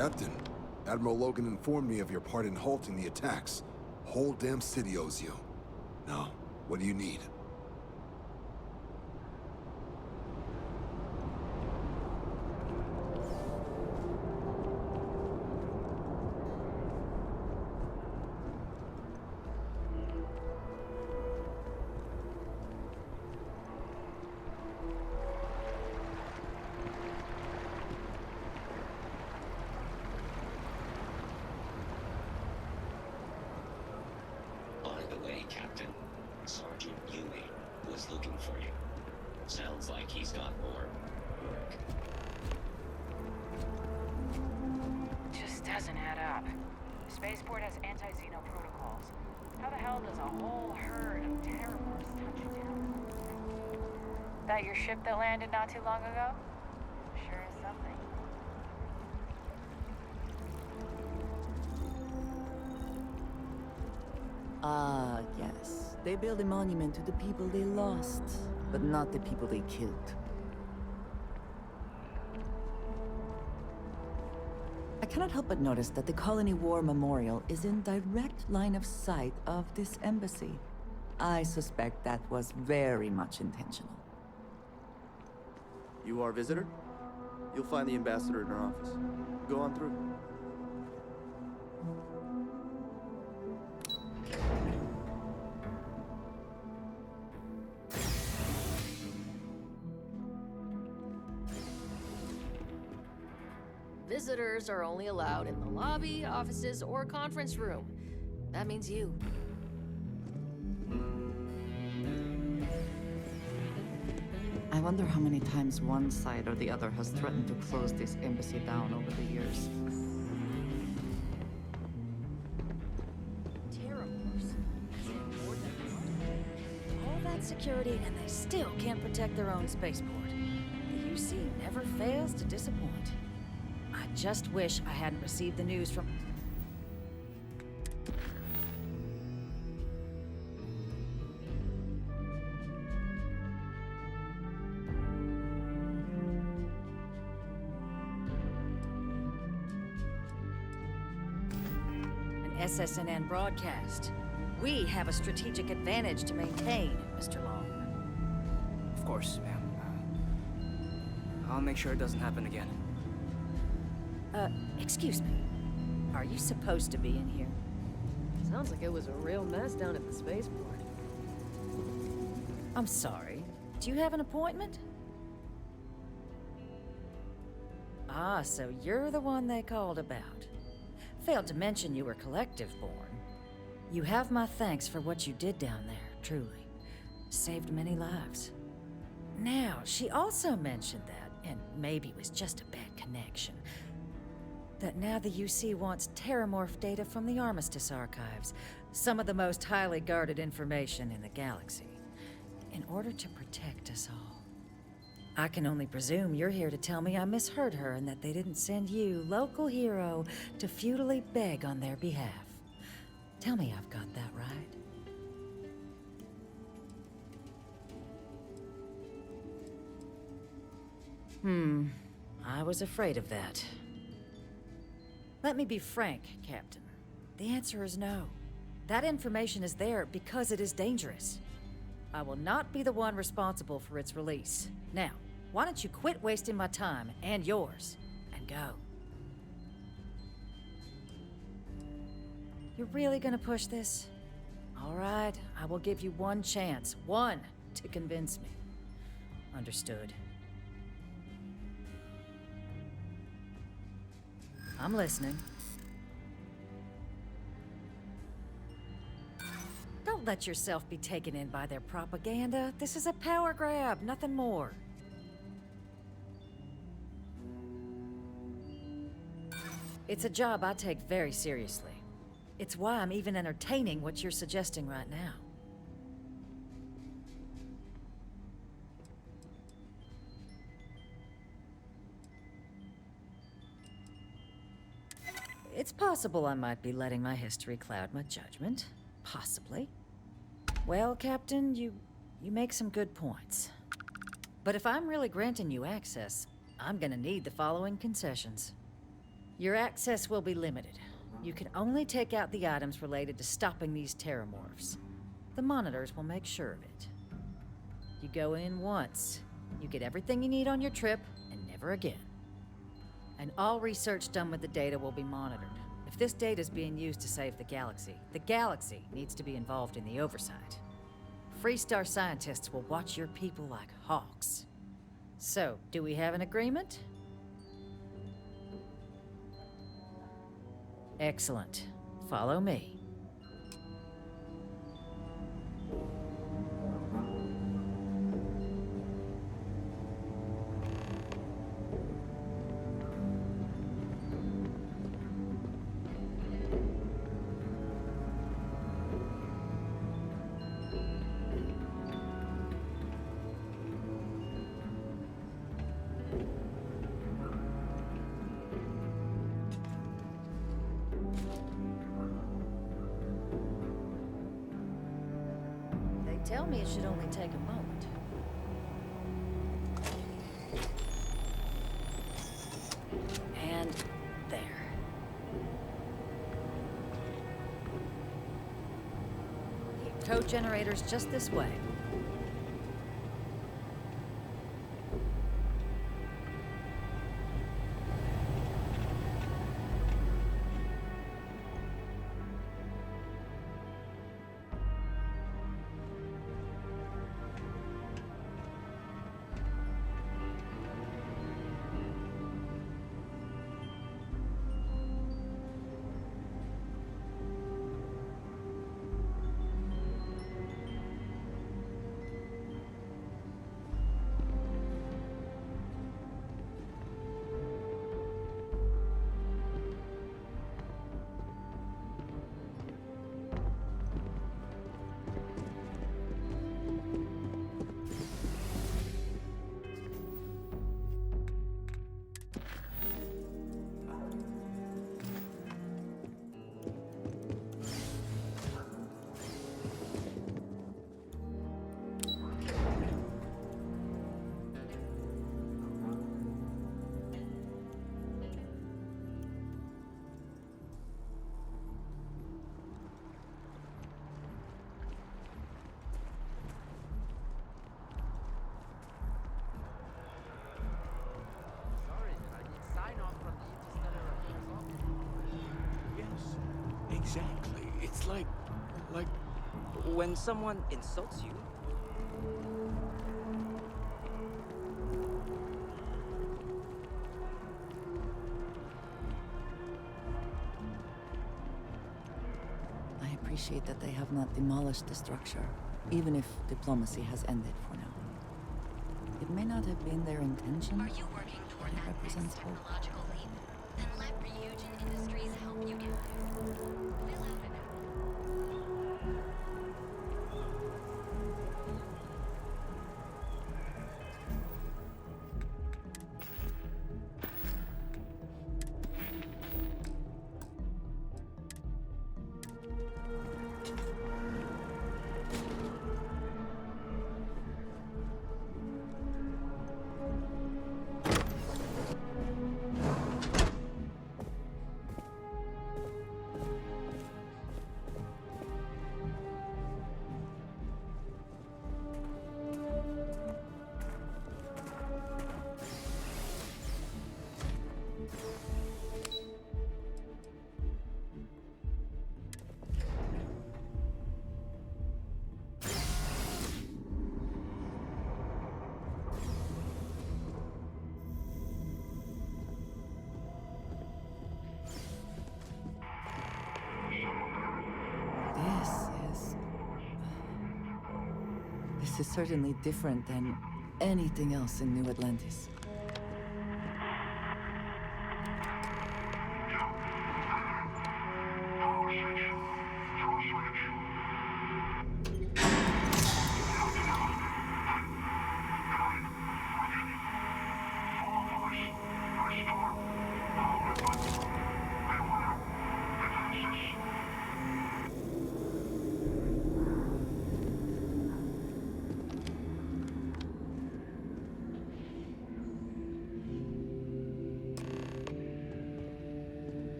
Captain, Admiral Logan informed me of your part in halting the attacks. Whole damn city owes you. Now, what do you need? By the way, Captain, Sergeant Yui was looking for you. Sounds like he's got more work. Just doesn't add up. The spaceport has anti-Xeno protocols. How the hell does a whole herd of terrorists touch down? That your ship that landed not too long ago? Sure is something. Ah, yes. They build a monument to the people they lost, but not the people they killed. I cannot help but notice that the Colony War Memorial is in direct line of sight of this embassy. I suspect that was very much intentional. You are a visitor? You'll find the ambassador in her office. Go on through. Visitors are only allowed in the lobby, offices, or conference room. That means you. I wonder how many times one side or the other has threatened to close this embassy down over the years. Terrorist. All that security and they still can't protect their own spaceport. The UC never fails to disappoint. I just wish I hadn't received the news from... an SSNN broadcast. We have a strategic advantage to maintain, Mr. Long. Of course, ma'am. I'll make sure it doesn't happen again. Excuse me. Are you supposed to be in here? Sounds like it was a real mess down at the spaceport. I'm sorry. Do you have an appointment? Ah, so you're the one they called about. Failed to mention you were collective-born. You have my thanks for what you did down there, truly. Saved many lives. Now, she also mentioned that, and maybe it was just a bad connection, that now the UC wants terramorph data from the Armistice archives, some of the most highly guarded information in the galaxy, in order to protect us all. I can only presume you're here to tell me I misheard her and that they didn't send you, local hero, to futilely beg on their behalf. Tell me I've got that right. I was afraid of that. Let me be frank, Captain. The answer is no. That information is there because it is dangerous. I will not be the one responsible for its release. Now, why don't you quit wasting my time and yours, and go? You're really gonna push this? All right, I will give you one chance, one, to convince me. Understood. I'm listening. Don't let yourself be taken in by their propaganda. This is a power grab, nothing more. It's a job I take very seriously. It's why I'm even entertaining what you're suggesting right now. It's possible I might be letting my history cloud my judgment. Possibly. Well, Captain, you make some good points. But if I'm really granting you access, I'm gonna need the following concessions. Your access will be limited. You can only take out the items related to stopping these terramorphs. The monitors will make sure of it. You go in once, you get everything you need on your trip, and never again. And all research done with the data will be monitored. If this data is being used to save the galaxy needs to be involved in the oversight. Freestar scientists will watch your people like hawks. So, do we have an agreement? Excellent. Follow me. Tell me it should only take a moment. And there. Code generators just this way. Exactly. It's like when someone insults you. I appreciate that they have not demolished the structure, even if diplomacy has ended for now. It may not have been their intention, Are you working but toward it that next represents hope. technological leap? Then let Ryujin Industries help you get there. Fill out an This is certainly different than anything else in New Atlantis.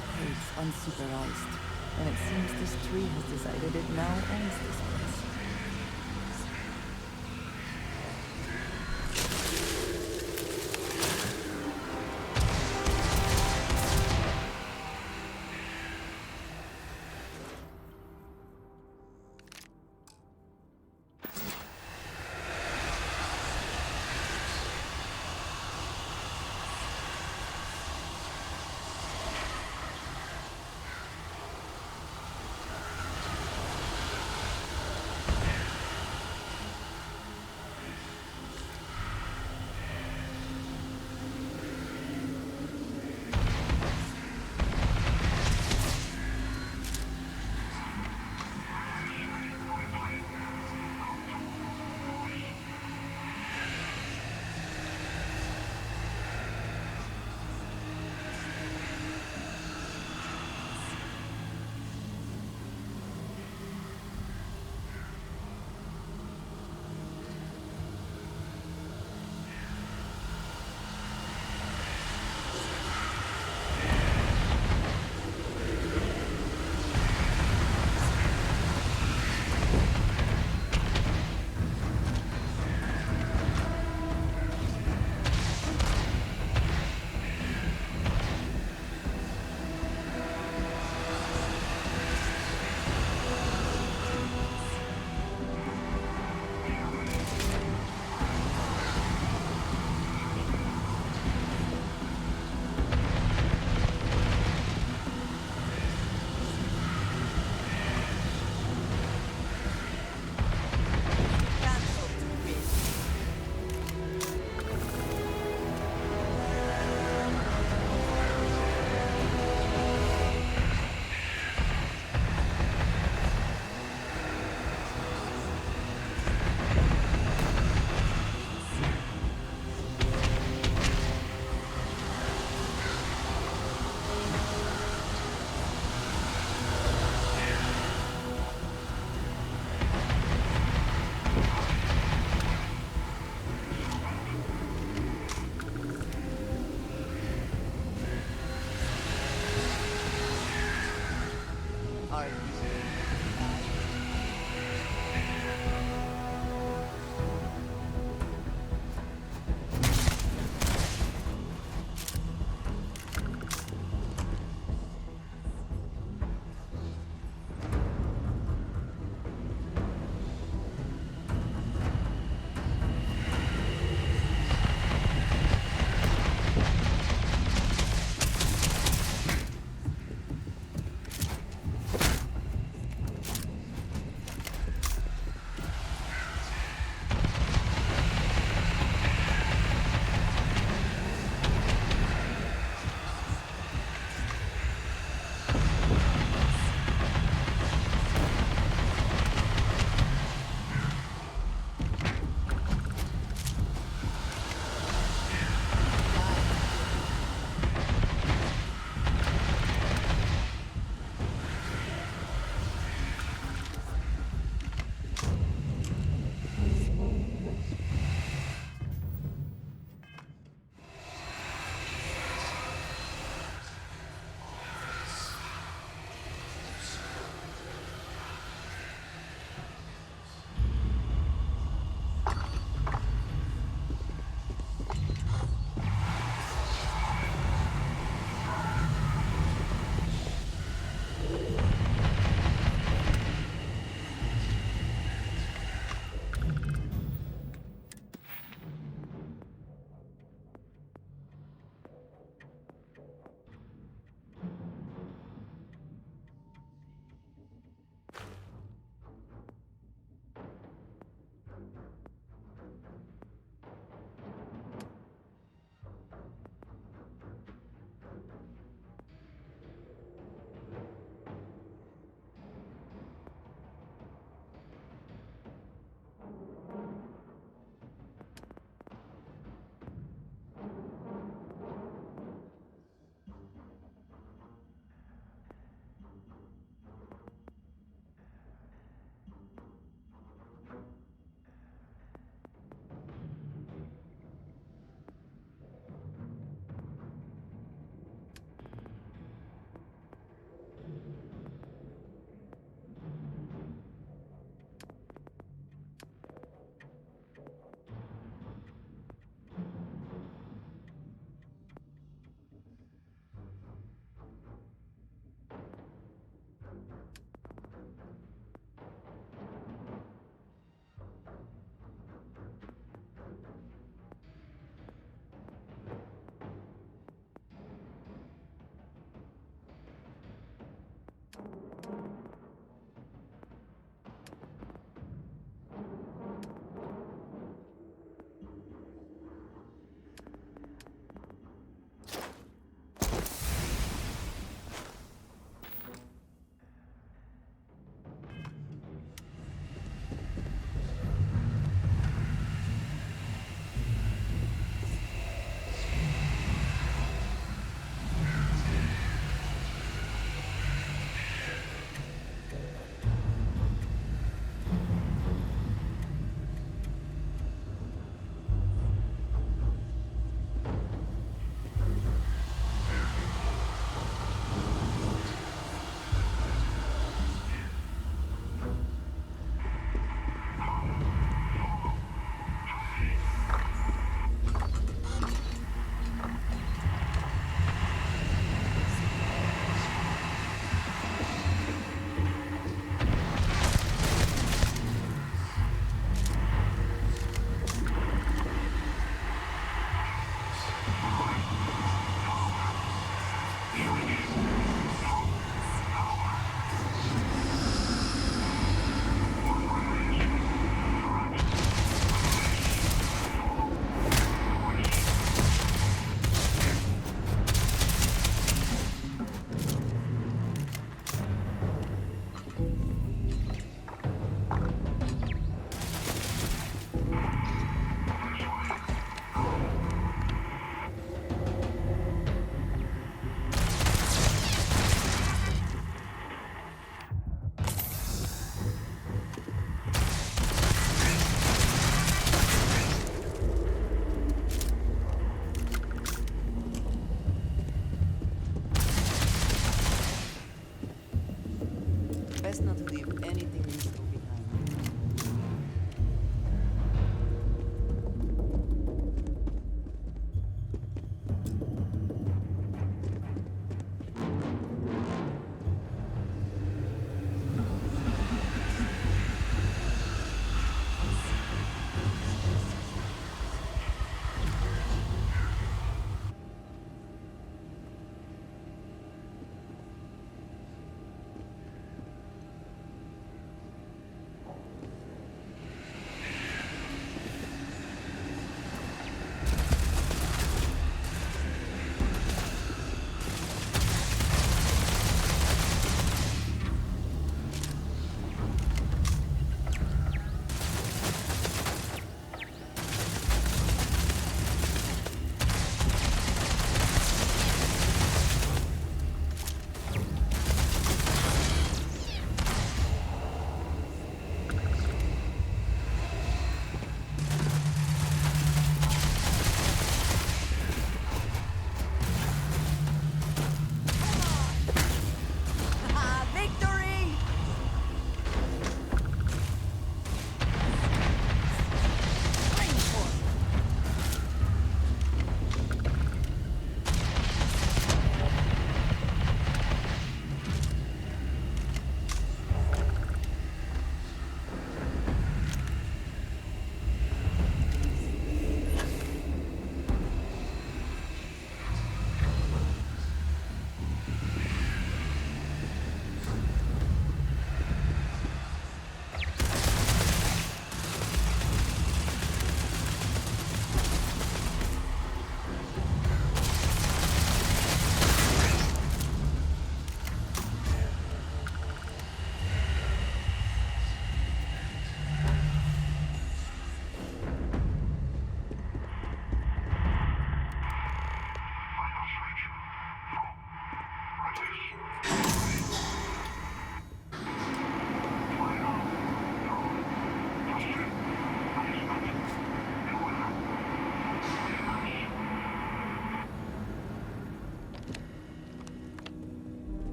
decades unsupervised, and it seems this tree has decided it now owns this place.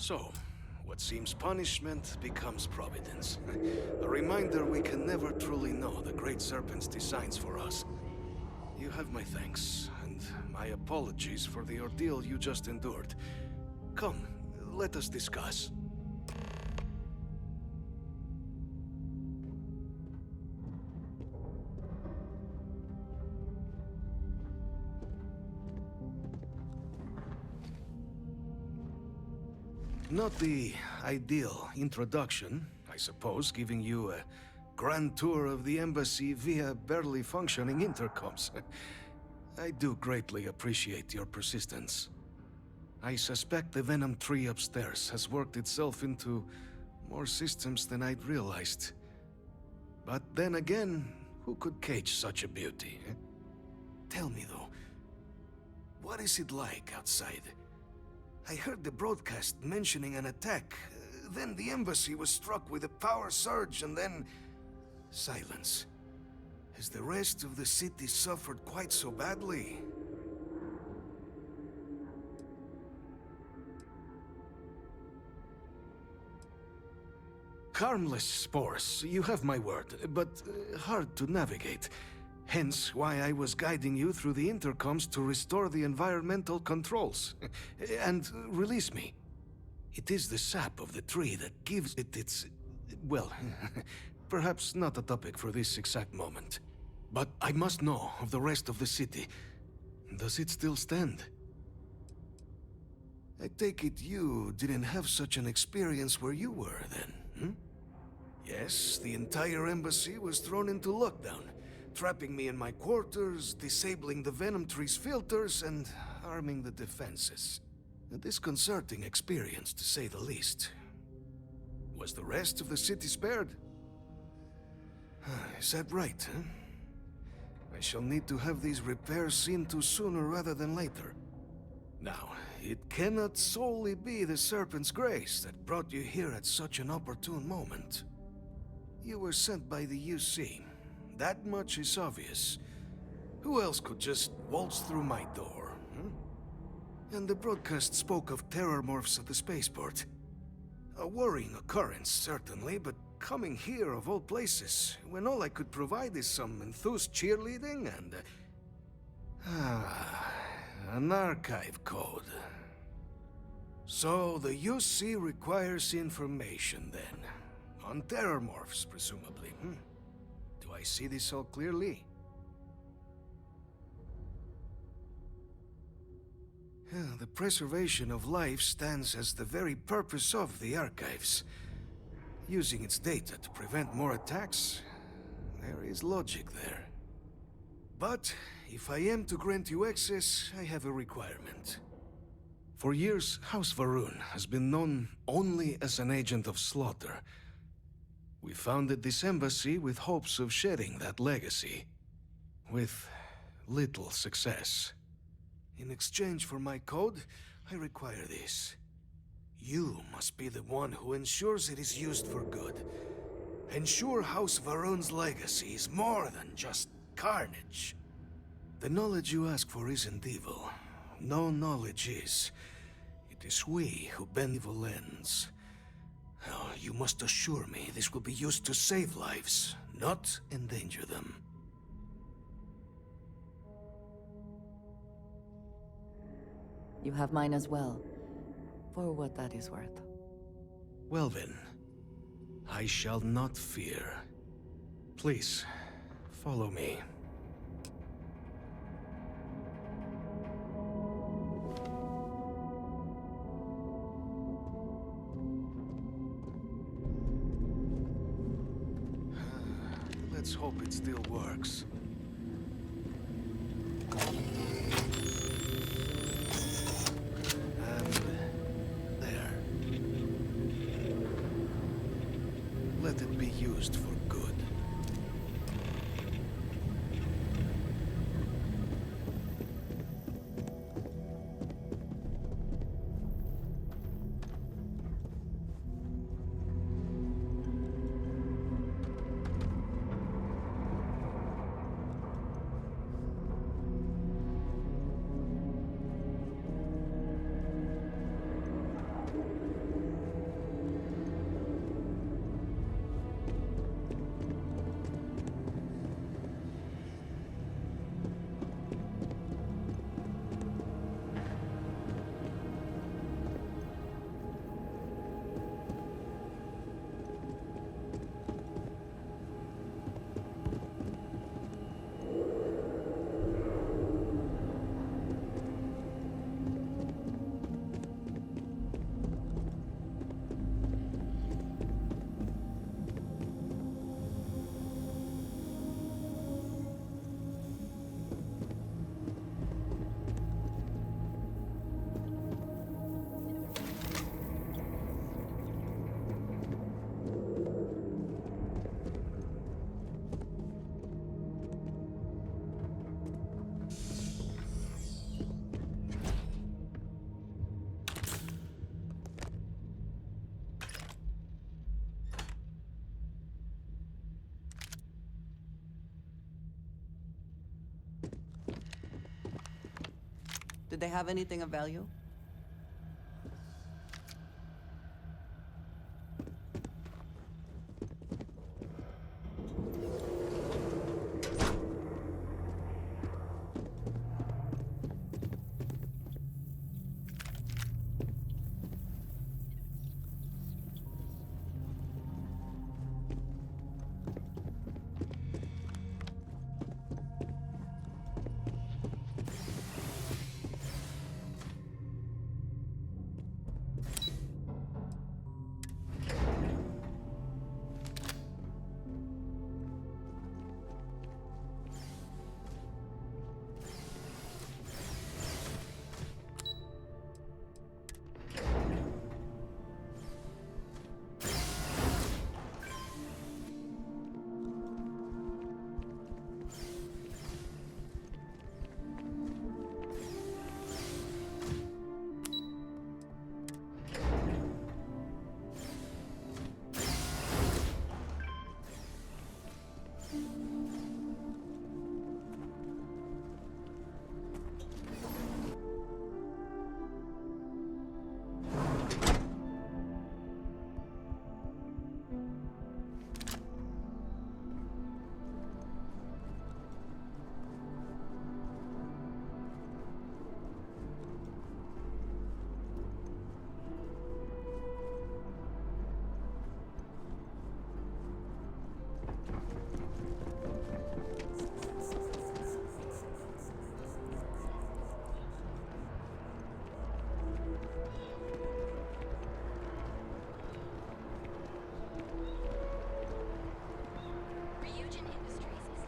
So, what seems punishment becomes providence. A reminder we can never truly know the Great Serpent's designs for us. You have my thanks, and my apologies for the ordeal you just endured. Come, let us discuss. Not the ideal introduction, I suppose, giving you a grand tour of the embassy via barely functioning intercoms. I do greatly appreciate your persistence. I suspect the Venom tree upstairs has worked itself into more systems than I'd realized. But then again, who could cage such a beauty? Tell me though, what is it like outside? I heard the broadcast mentioning an attack. Then the embassy was struck with a power surge and then... silence. Has the rest of the city suffered quite so badly? Harmless spores, you have my word, but hard to navigate. Hence why I was guiding you through the intercoms to restore the environmental controls. And release me. It is the sap of the tree that gives it its... well, perhaps not a topic for this exact moment. But I must know of the rest of the city. Does it still stand? I take it you didn't have such an experience where you were then, hmm? Yes, the entire embassy was thrown into lockdown, trapping me in my quarters, disabling the Venom tree's filters, and arming the defenses. A disconcerting experience, to say the least. Was the rest of the city spared? Is that right, huh? I shall need to have these repairs seen to sooner rather than later. Now, it cannot solely be the Serpent's grace that brought you here at such an opportune moment. You were sent by the UC. That much is obvious. Who else could just waltz through my door, hmm? And the broadcast spoke of terror morphs at the spaceport. A worrying occurrence, certainly, but coming here of all places, when all I could provide is some enthused cheerleading and... an archive code. So the UC requires information, then. On terror morphs, presumably, hmm? Do I see this all clearly? The preservation of life stands as the very purpose of the archives. Using its data to prevent more attacks, there is logic there. But if I am to grant you access, I have a requirement. For years, House Varun has been known only as an agent of slaughter. We founded this embassy with hopes of shedding that legacy. With little success. In exchange for my code, I require this. You must be the one who ensures it is used for good. Ensure House Varun's legacy is more than just carnage. The knowledge you ask for isn't evil. No knowledge is. It is we who bend evil ends. Oh, you must assure me this will be used to save lives, not endanger them. You have mine as well, for what that is worth. Well then, I shall not fear. Please, follow me. Let's hope it still works. And there. Let it be used for good. Did they have anything of value? Ryujin Industries is...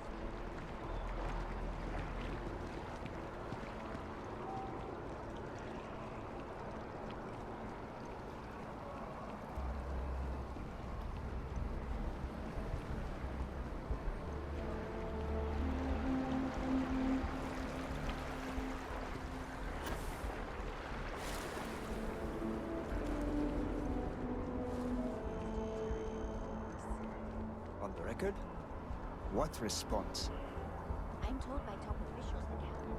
On the record? What response? I'm told by top officials the captain.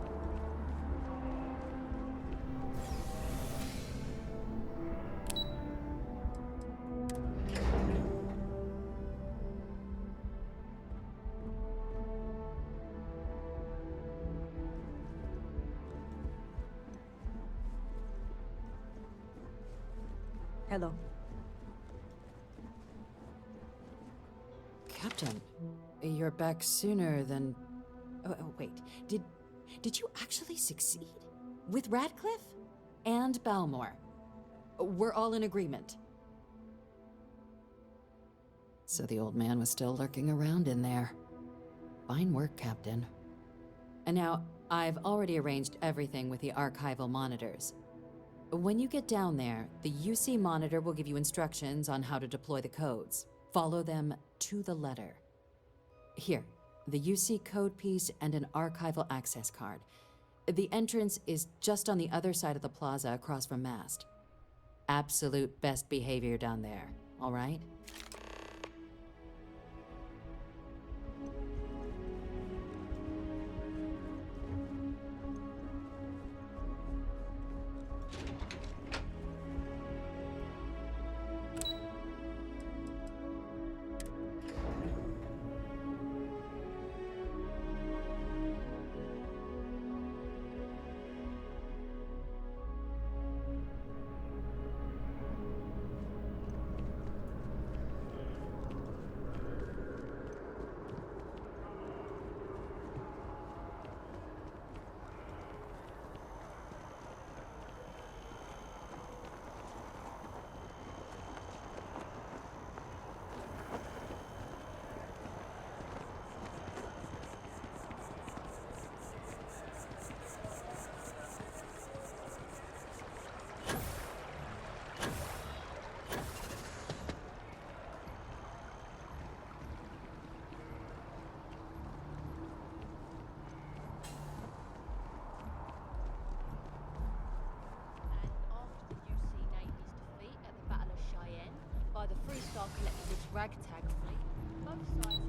Hello. Captain, you're back sooner than... Oh, wait. Did you actually succeed? With Radcliffe? And Balmore? We're all in agreement. So the old man was still lurking around in there. Fine work, Captain. And now, I've already arranged everything with the archival monitors. When you get down there, the UC monitor will give you instructions on how to deploy the codes. Follow them to the letter. Here, the UC code piece and an archival access card. The entrance is just on the other side of the plaza across from Mast. Absolute best behavior down there, all right? The Freestar collected its ragtag fleet. Both sides.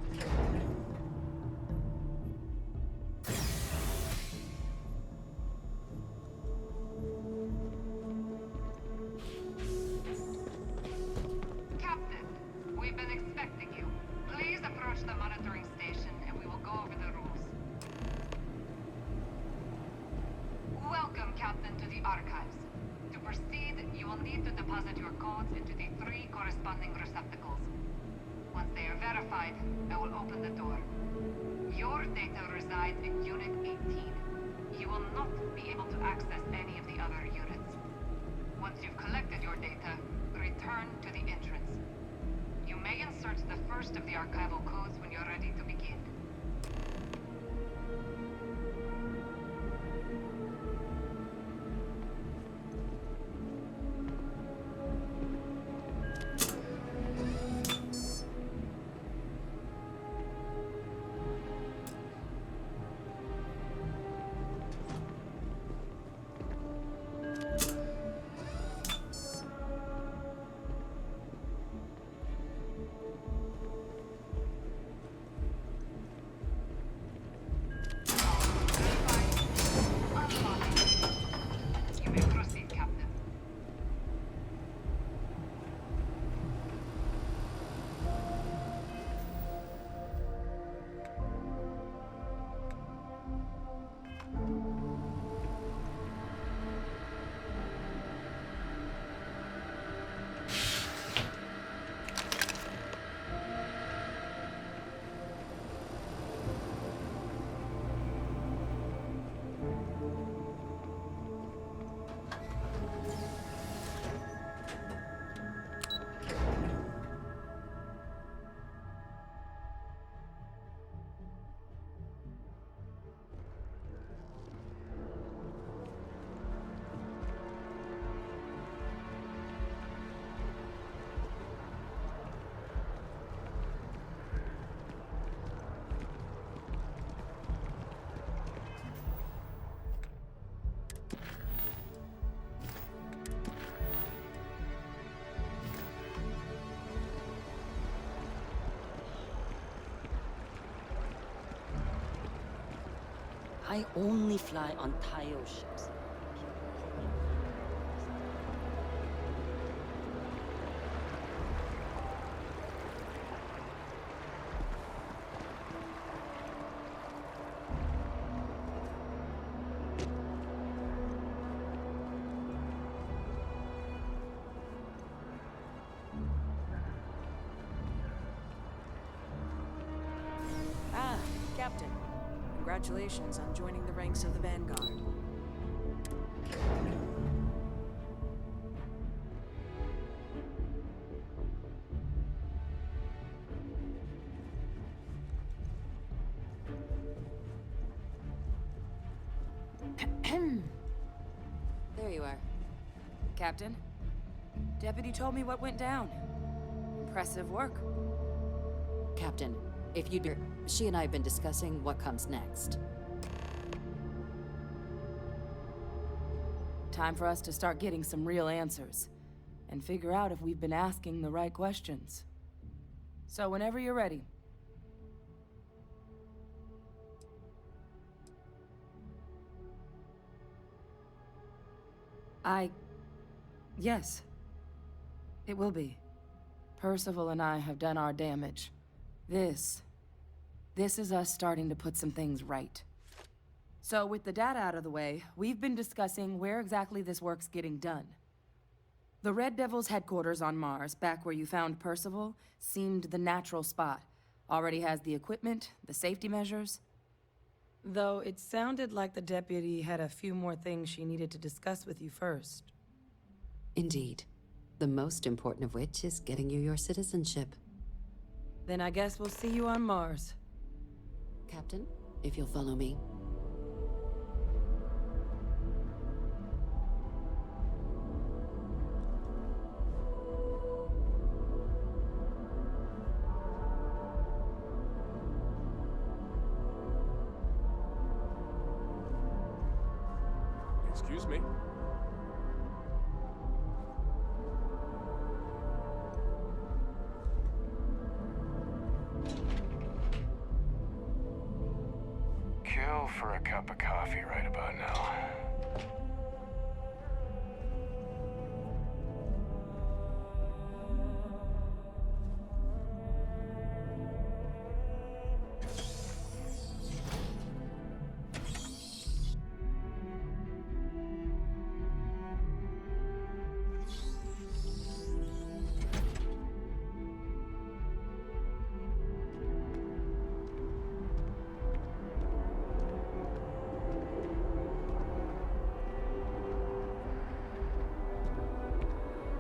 the archives. To proceed, you will need to deposit your codes into the 3 corresponding receptacles. Once they are verified, I will open the door. Your data resides in Unit 18. You will not be able to access any of the other units. Once you've collected your data, return to the entrance. You may insert the first of the archival codes when you're ready to begin. You may proceed, Captain. I only fly on Tayo ships. Ah, Captain. Congratulations on joining the ranks of the Vanguard. There you are. Captain, Deputy told me what went down. Impressive work. Captain, if you'd... She and I have been discussing what comes next. Time for us to start getting some real answers. And figure out if we've been asking the right questions. So whenever you're ready. Yes. It will be. Percival and I have done our damage. This is us starting to put some things right. So with the data out of the way, we've been discussing where exactly this work's getting done. The Red Devil's headquarters on Mars, back where you found Percival, seemed the natural spot. Already has the equipment, the safety measures. Though it sounded like the deputy had a few more things she needed to discuss with you first. Indeed. The most important of which is getting you your citizenship. Then I guess we'll see you on Mars. Captain, if you'll follow me. Excuse me. Kill for a cup of coffee right about now.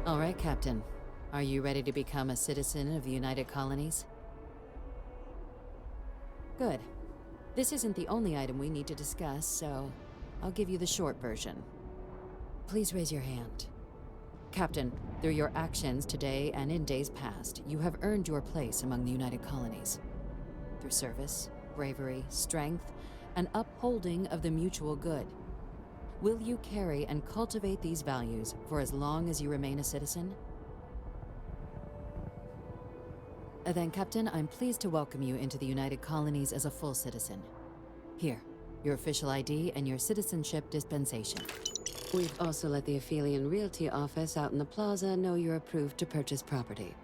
All right, Captain. Are you ready to become a citizen of the United Colonies? Good. This isn't the only item we need to discuss, so I'll give you the short version. Please raise your hand. Captain, through your actions today and in days past, you have earned your place among the United Colonies. Through service, bravery, strength, and upholding of the mutual good. Will you carry and cultivate these values for as long as you remain a citizen? Then, Captain, I'm pleased to welcome you into the United Colonies as a full citizen. Here, your official ID and your citizenship dispensation. We've also let the Aphelion Realty office out in the plaza know you're approved to purchase property.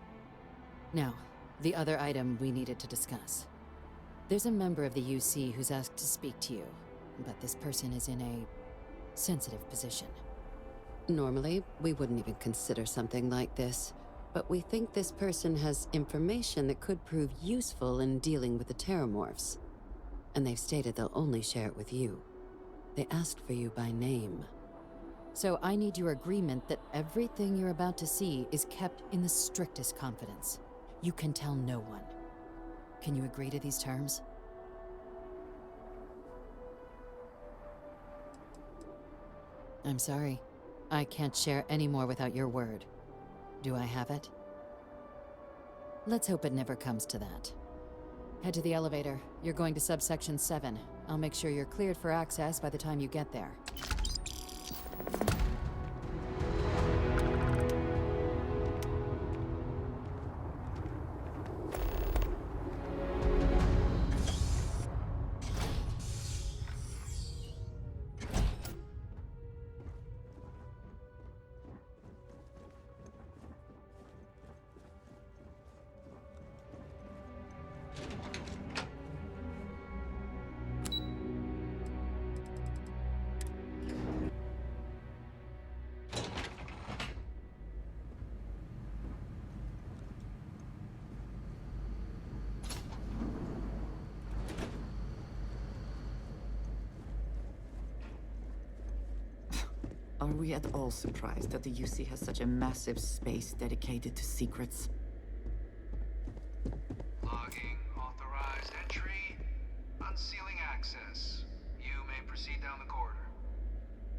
Now, the other item we needed to discuss. There's a member of the UC who's asked to speak to you, but this person is in a sensitive position. Normally, we wouldn't even consider something like this, but we think this person has information that could prove useful in dealing with the Terramorphs. And they've stated they'll only share it with you. They asked for you by name. So I need your agreement that everything you're about to see is kept in the strictest confidence. You can tell no one. Can you agree to these terms? I'm sorry. I can't share any more without your word. Do I have it? Let's hope it never comes to that. Head to the elevator. You're going to subsection 7. I'll make sure you're cleared for access by the time you get there. Are we at all surprised that the UC has such a massive space dedicated to secrets? Logging authorized entry. Unsealing access. You may proceed down the corridor.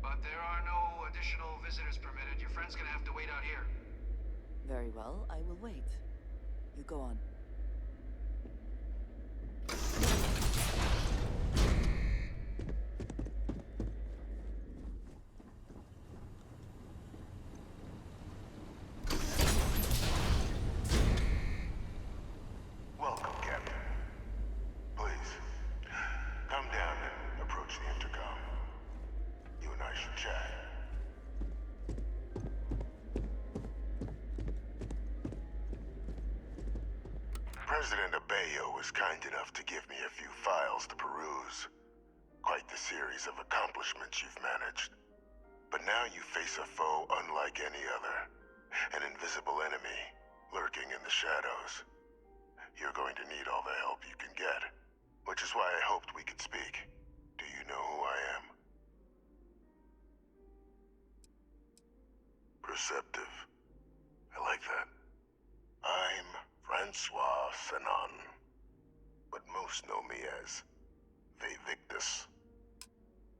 But there are no additional visitors permitted. Your friend's gonna have to wait out here. Very well, I will wait. You go on. Welcome, Captain. Please, come down and approach the intercom. You and I should chat. President Abeyo was kind enough to give me a few files to peruse. Quite the series of accomplishments you've managed. But now you face a foe unlike any other. An invisible enemy, lurking in the shadows. You're going to need all the help you can get. Which is why I hoped we could speak. Do you know who I am? Perceptive. I like that. I'm Francois Sanon. But most know me as Victus.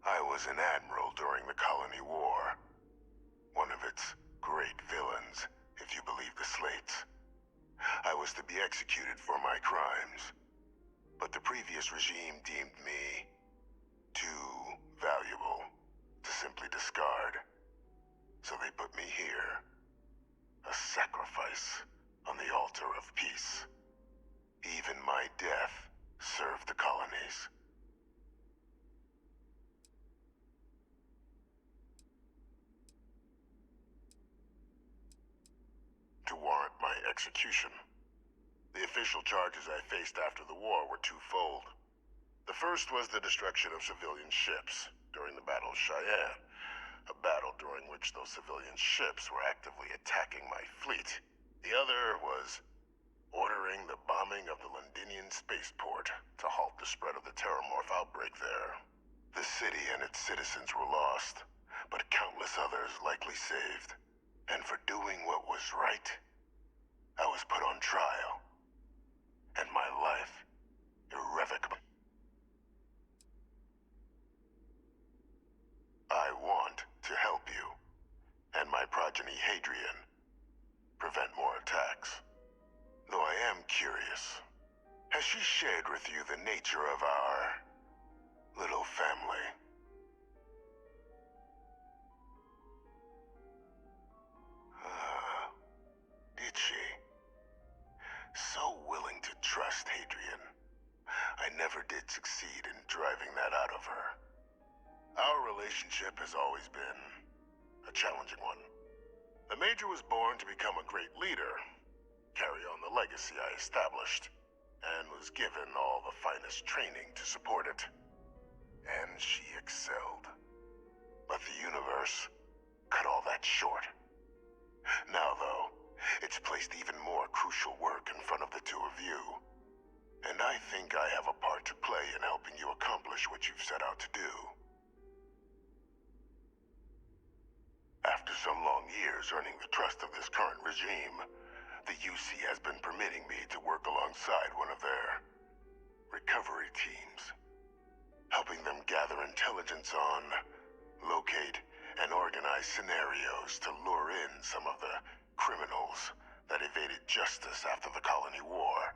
I was an admiral during the Colony War. One of its great villains, if you believe the slates. I was to be executed for my crimes. But the previous regime deemed me too valuable to simply discard. So they put me here. A sacrifice on the altar of peace. Even my death served the colonies. To warrant my execution, the official charges I faced after the war were twofold. The first was the destruction of civilian ships during the Battle of Cheyenne, a battle during which those civilian ships were actively attacking my fleet. The other was ordering the bombing of the Londinian spaceport to halt the spread of the Terramorph outbreak there. The city and its citizens were lost, but countless others likely saved. And for doing what was right, I was put on trial. And my life irrevocable. I want to help you, and my progeny Hadrian, prevent more attacks. Though I am curious, has she shared with you the nature of our little family? Did she? So willing to trust Hadrian. I never did succeed in driving that out of her. Our relationship has always been a challenging one. The Major was born to become a great leader, carry on the legacy I established, and was given all the finest training to support it. And she excelled. But the universe cut all that short. Now, though, it's placed even more crucial work in front of the two of you. And I think I have a part to play in helping you accomplish what you've set out to do. After some long years earning the trust of this current regime, the UC has been permitting me to work alongside one of their recovery teams, helping them gather intelligence on, locate, and organize scenarios to lure in some of the criminals that evaded justice after the Colony War.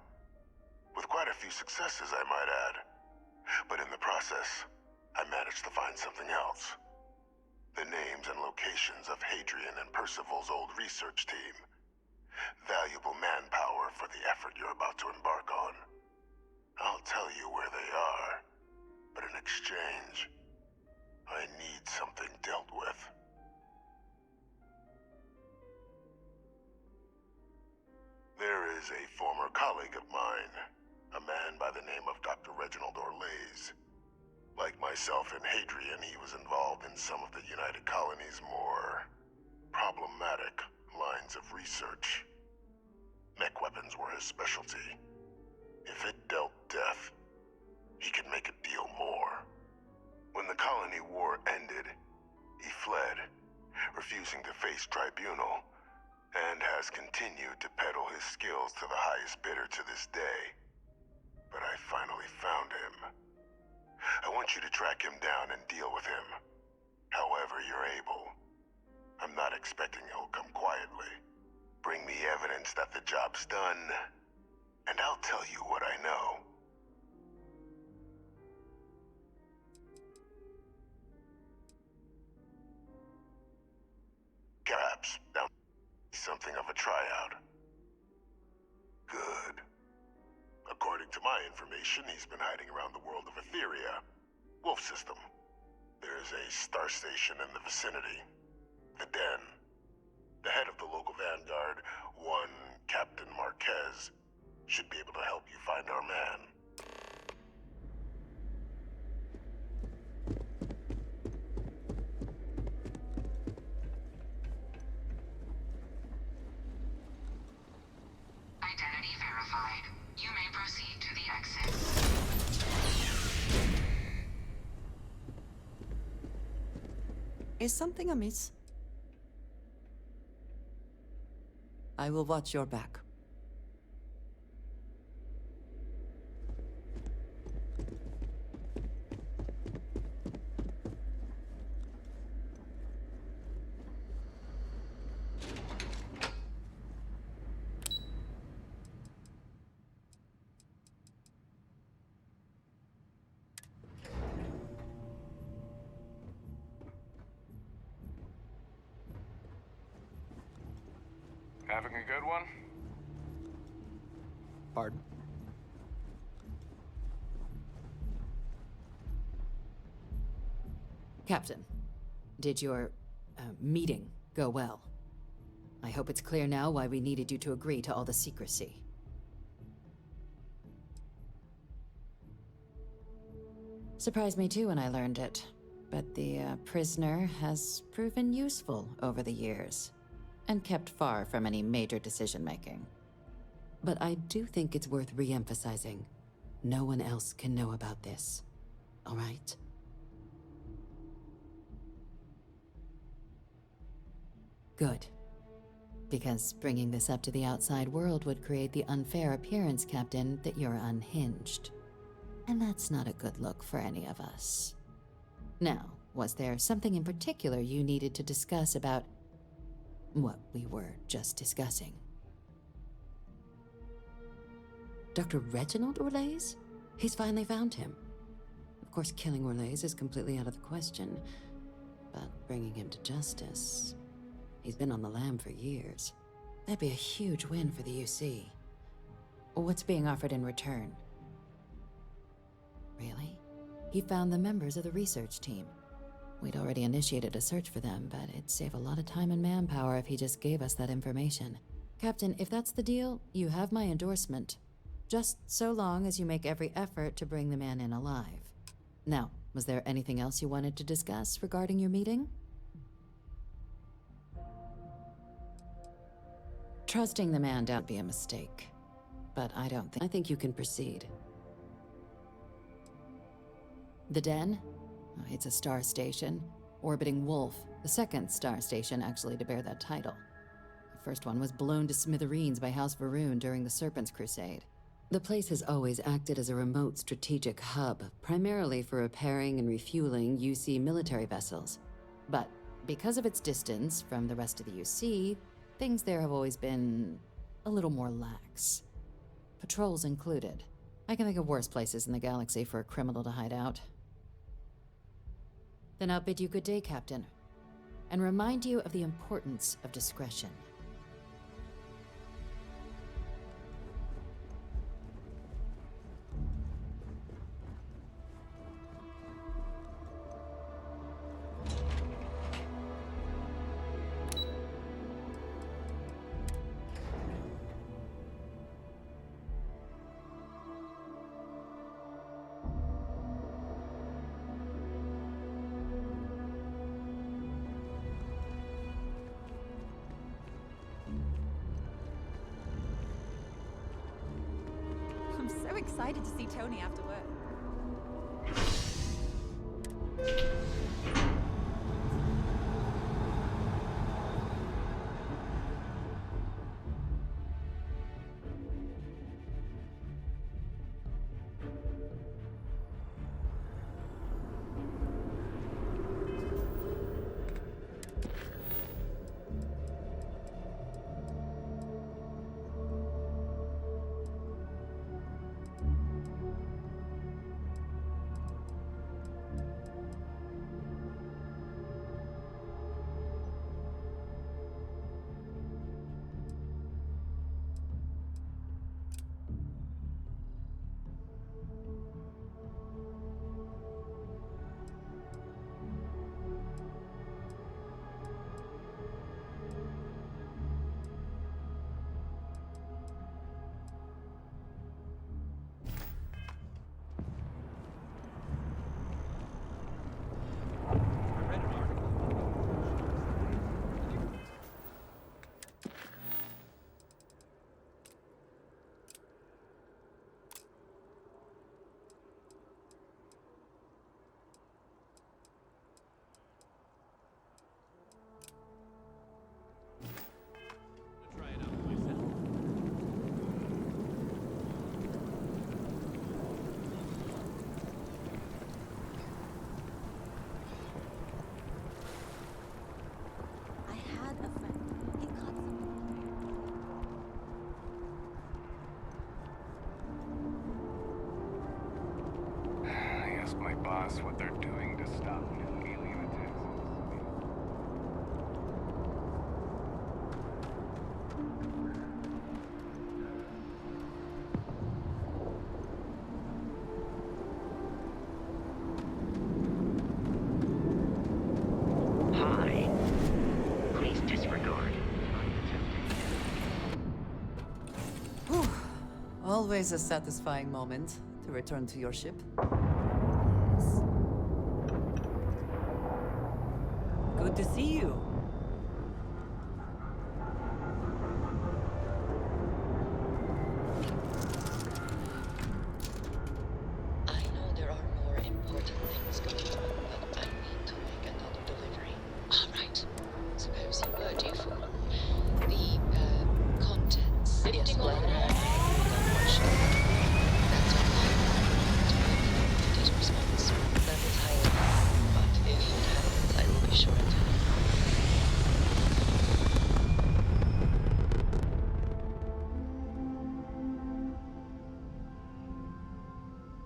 With quite a few successes, I might add. But in the process, I managed to find something else. The names and locations of Hadrian and Percival's old research team. Valuable manpower for the effort you're about to embark on. I'll tell you where they are, but in exchange, I need something dealt with. There is a former colleague of mine, a man by the name of Dr. Reginald Orlaise. Like myself and Hadrian, he was involved in some of the United Colony's more problematic lines of research. Mech weapons were his specialty. If it dealt death, he could make a deal more. When the Colony War ended, he fled, refusing to face tribunal, and has continued to peddle his skills to the highest bidder to this day. But I finally found him. I want you to track him down and deal with him, however you're able. I'm not expecting he'll come quietly. Bring me evidence that the job's done, and I'll tell you what I know. Perhaps down something of a tryout. Good. According to my information, he's been hiding around the world of Etheria. Wolf system. There's a star station in the vicinity. The Den. The head of the local vanguard, one Captain Marquez, should be able to help you find our man. Identity verified. You may proceed to the exit. Is something amiss? I will watch your back. Having a good one? Pardon? Captain, did your meeting go well? I hope it's clear now why we needed you to agree to all the secrecy. Surprised me too when I learned it, but the prisoner has proven useful over the years, and kept far from any major decision-making. But I do think it's worth re-emphasizing. No one else can know about this, all right? Good. Because bringing this up to the outside world would create the unfair appearance, Captain, that you're unhinged. And that's not a good look for any of us. Now, was there something in particular you needed to discuss about what we were just discussing? Dr. Reginald Orlaise? He's finally found him. Of course, killing Orlaise is completely out of the question, but bringing him to justice... He's been on the lam for years. That'd be a huge win for the UC. What's being offered in return? Really? He found the members of the research team. We'd already initiated a search for them, but it'd save a lot of time and manpower if he just gave us that information. Captain, if that's the deal, you have my endorsement. Just so long as you make every effort to bring the man in alive. Now, was there anything else you wanted to discuss regarding your meeting? Trusting the man don't be a mistake, but I think you can proceed. The Den? It's a star station, orbiting Wolf, the second star station actually to bear that title. The first one was blown to smithereens by House Varun during the Serpent's Crusade. The place has always acted as a remote strategic hub, primarily for repairing and refueling UC military vessels. But because of its distance from the rest of the UC, things there have always been a little more lax. Patrols included. I can think of worse places in the galaxy for a criminal to hide out. Then I'll bid you good day, Captain, and remind you of the importance of discretion. I'm so excited to see Tony after work. My boss what they're doing to stop new alien attacks. Hi. Please disregard. Whew. Always a satisfying moment to return to your ship. Good to see you. I know there are more important things going on, but I need to make another delivery. All right. Suppose you were due for one. The be short.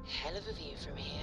Hell of a view from here.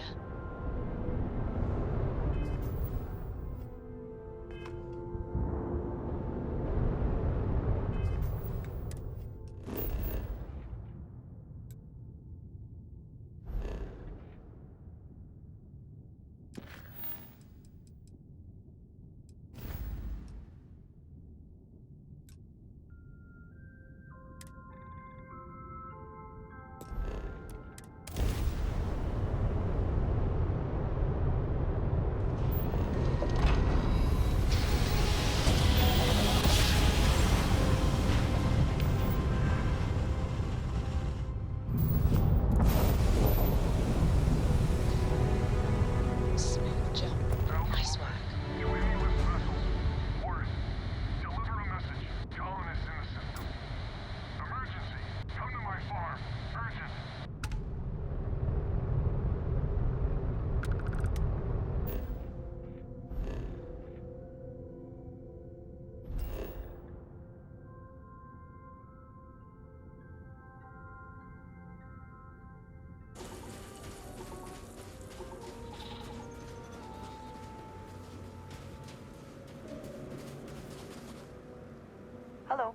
Hello.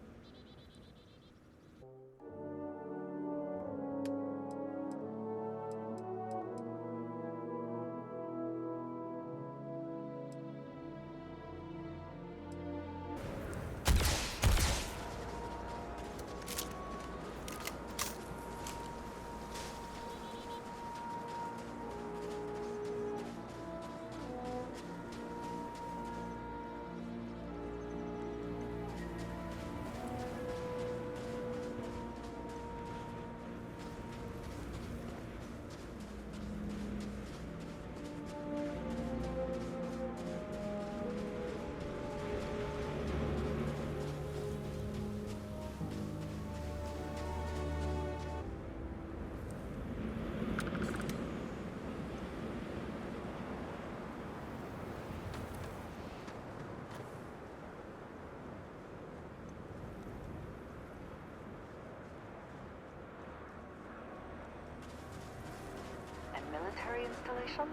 Military installation?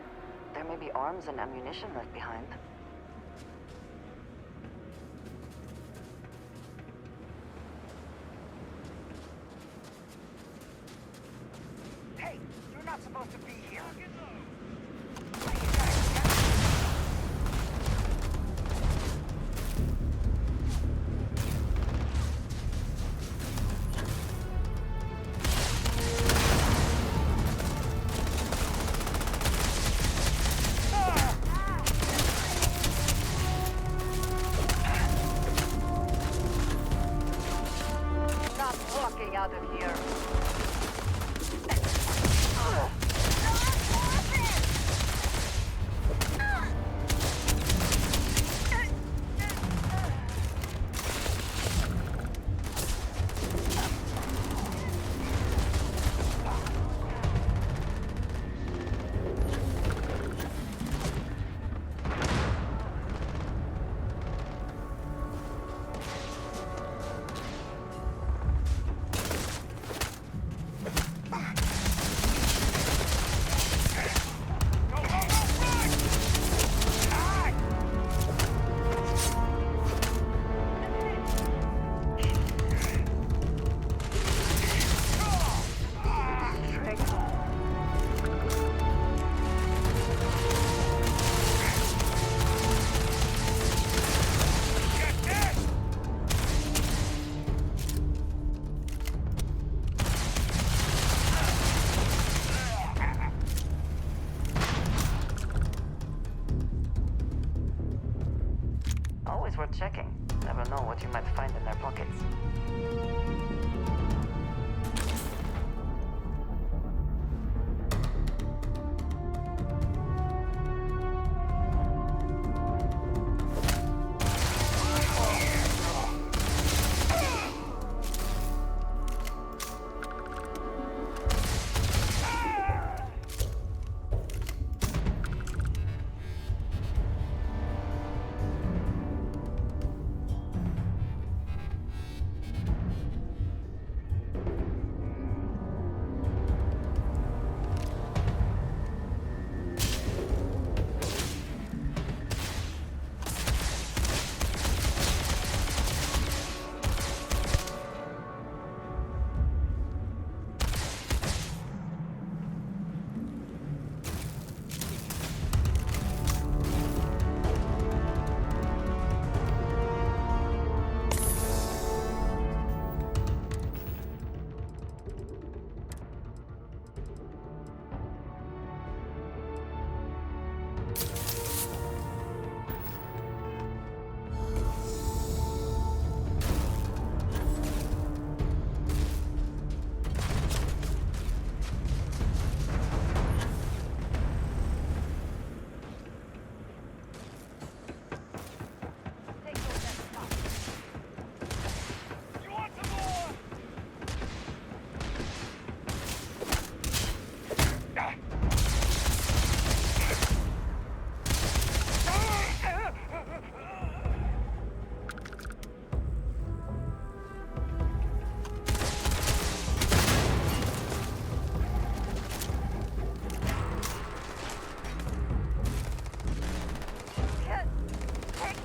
There may be arms and ammunition left behind. Hey, you're not supposed to be here. Out of here. Always worth checking. Never know what you might find in their pockets.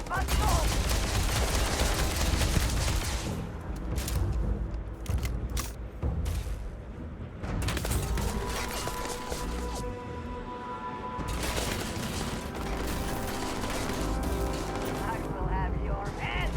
I will have your head!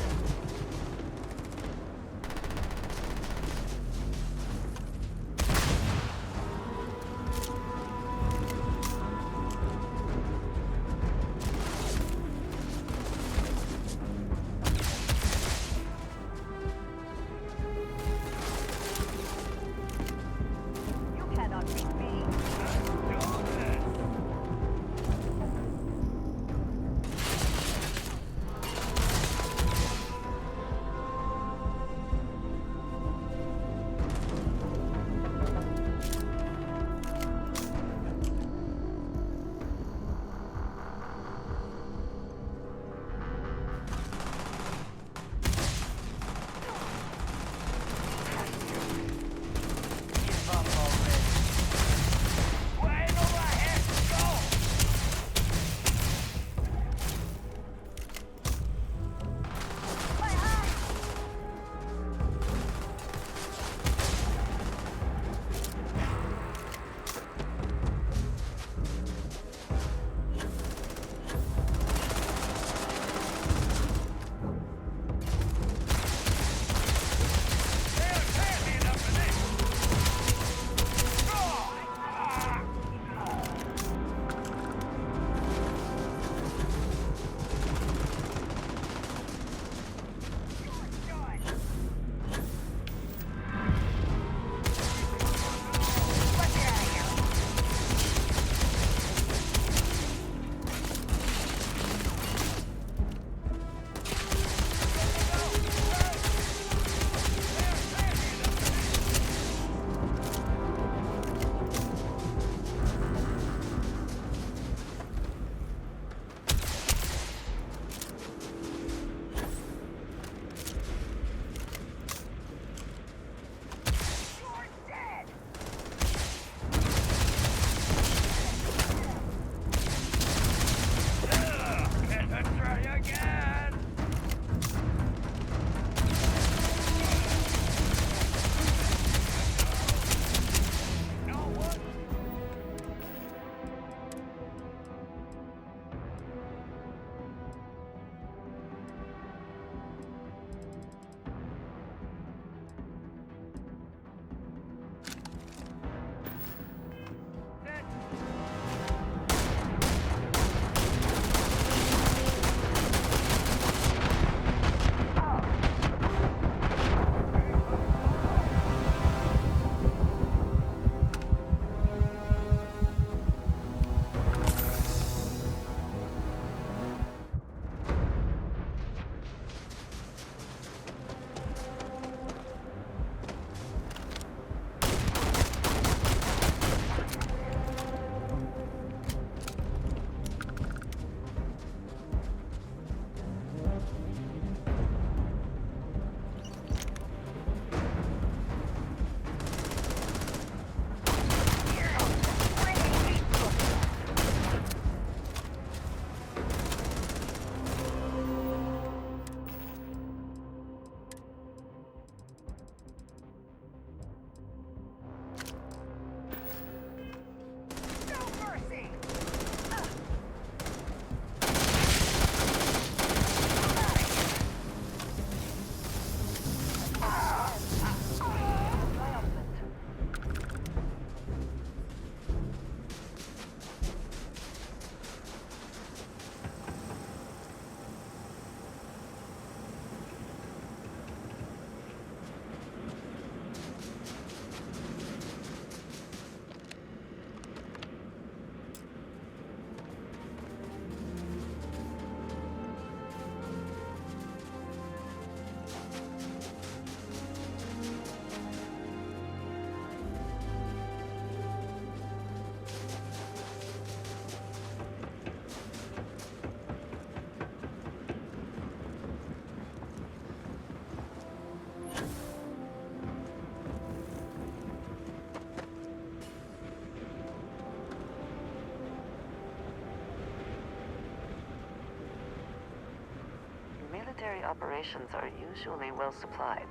military operations are usually well supplied.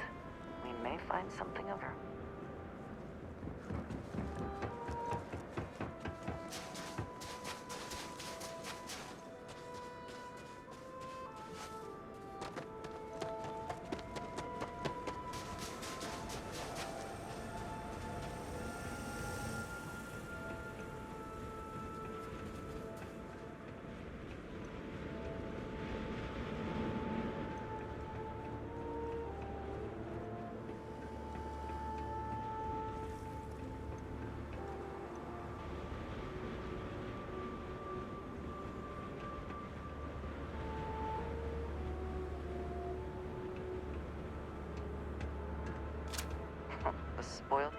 We may find something of her. The spoiled.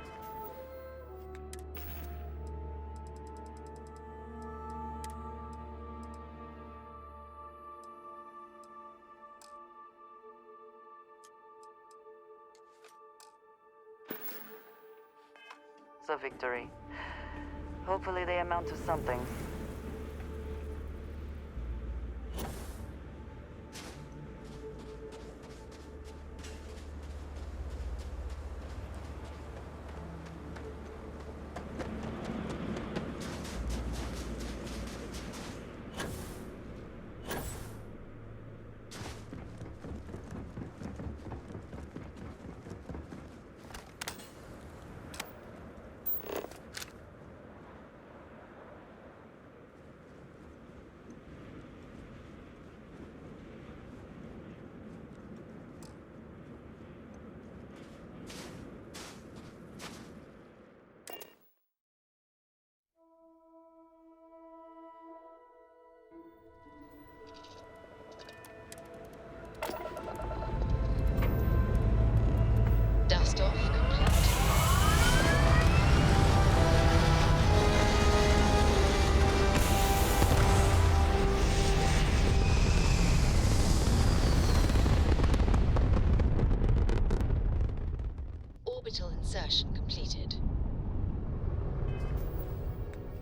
It's a victory. Hopefully they amount to something. Dust off complete. Orbital insertion completed.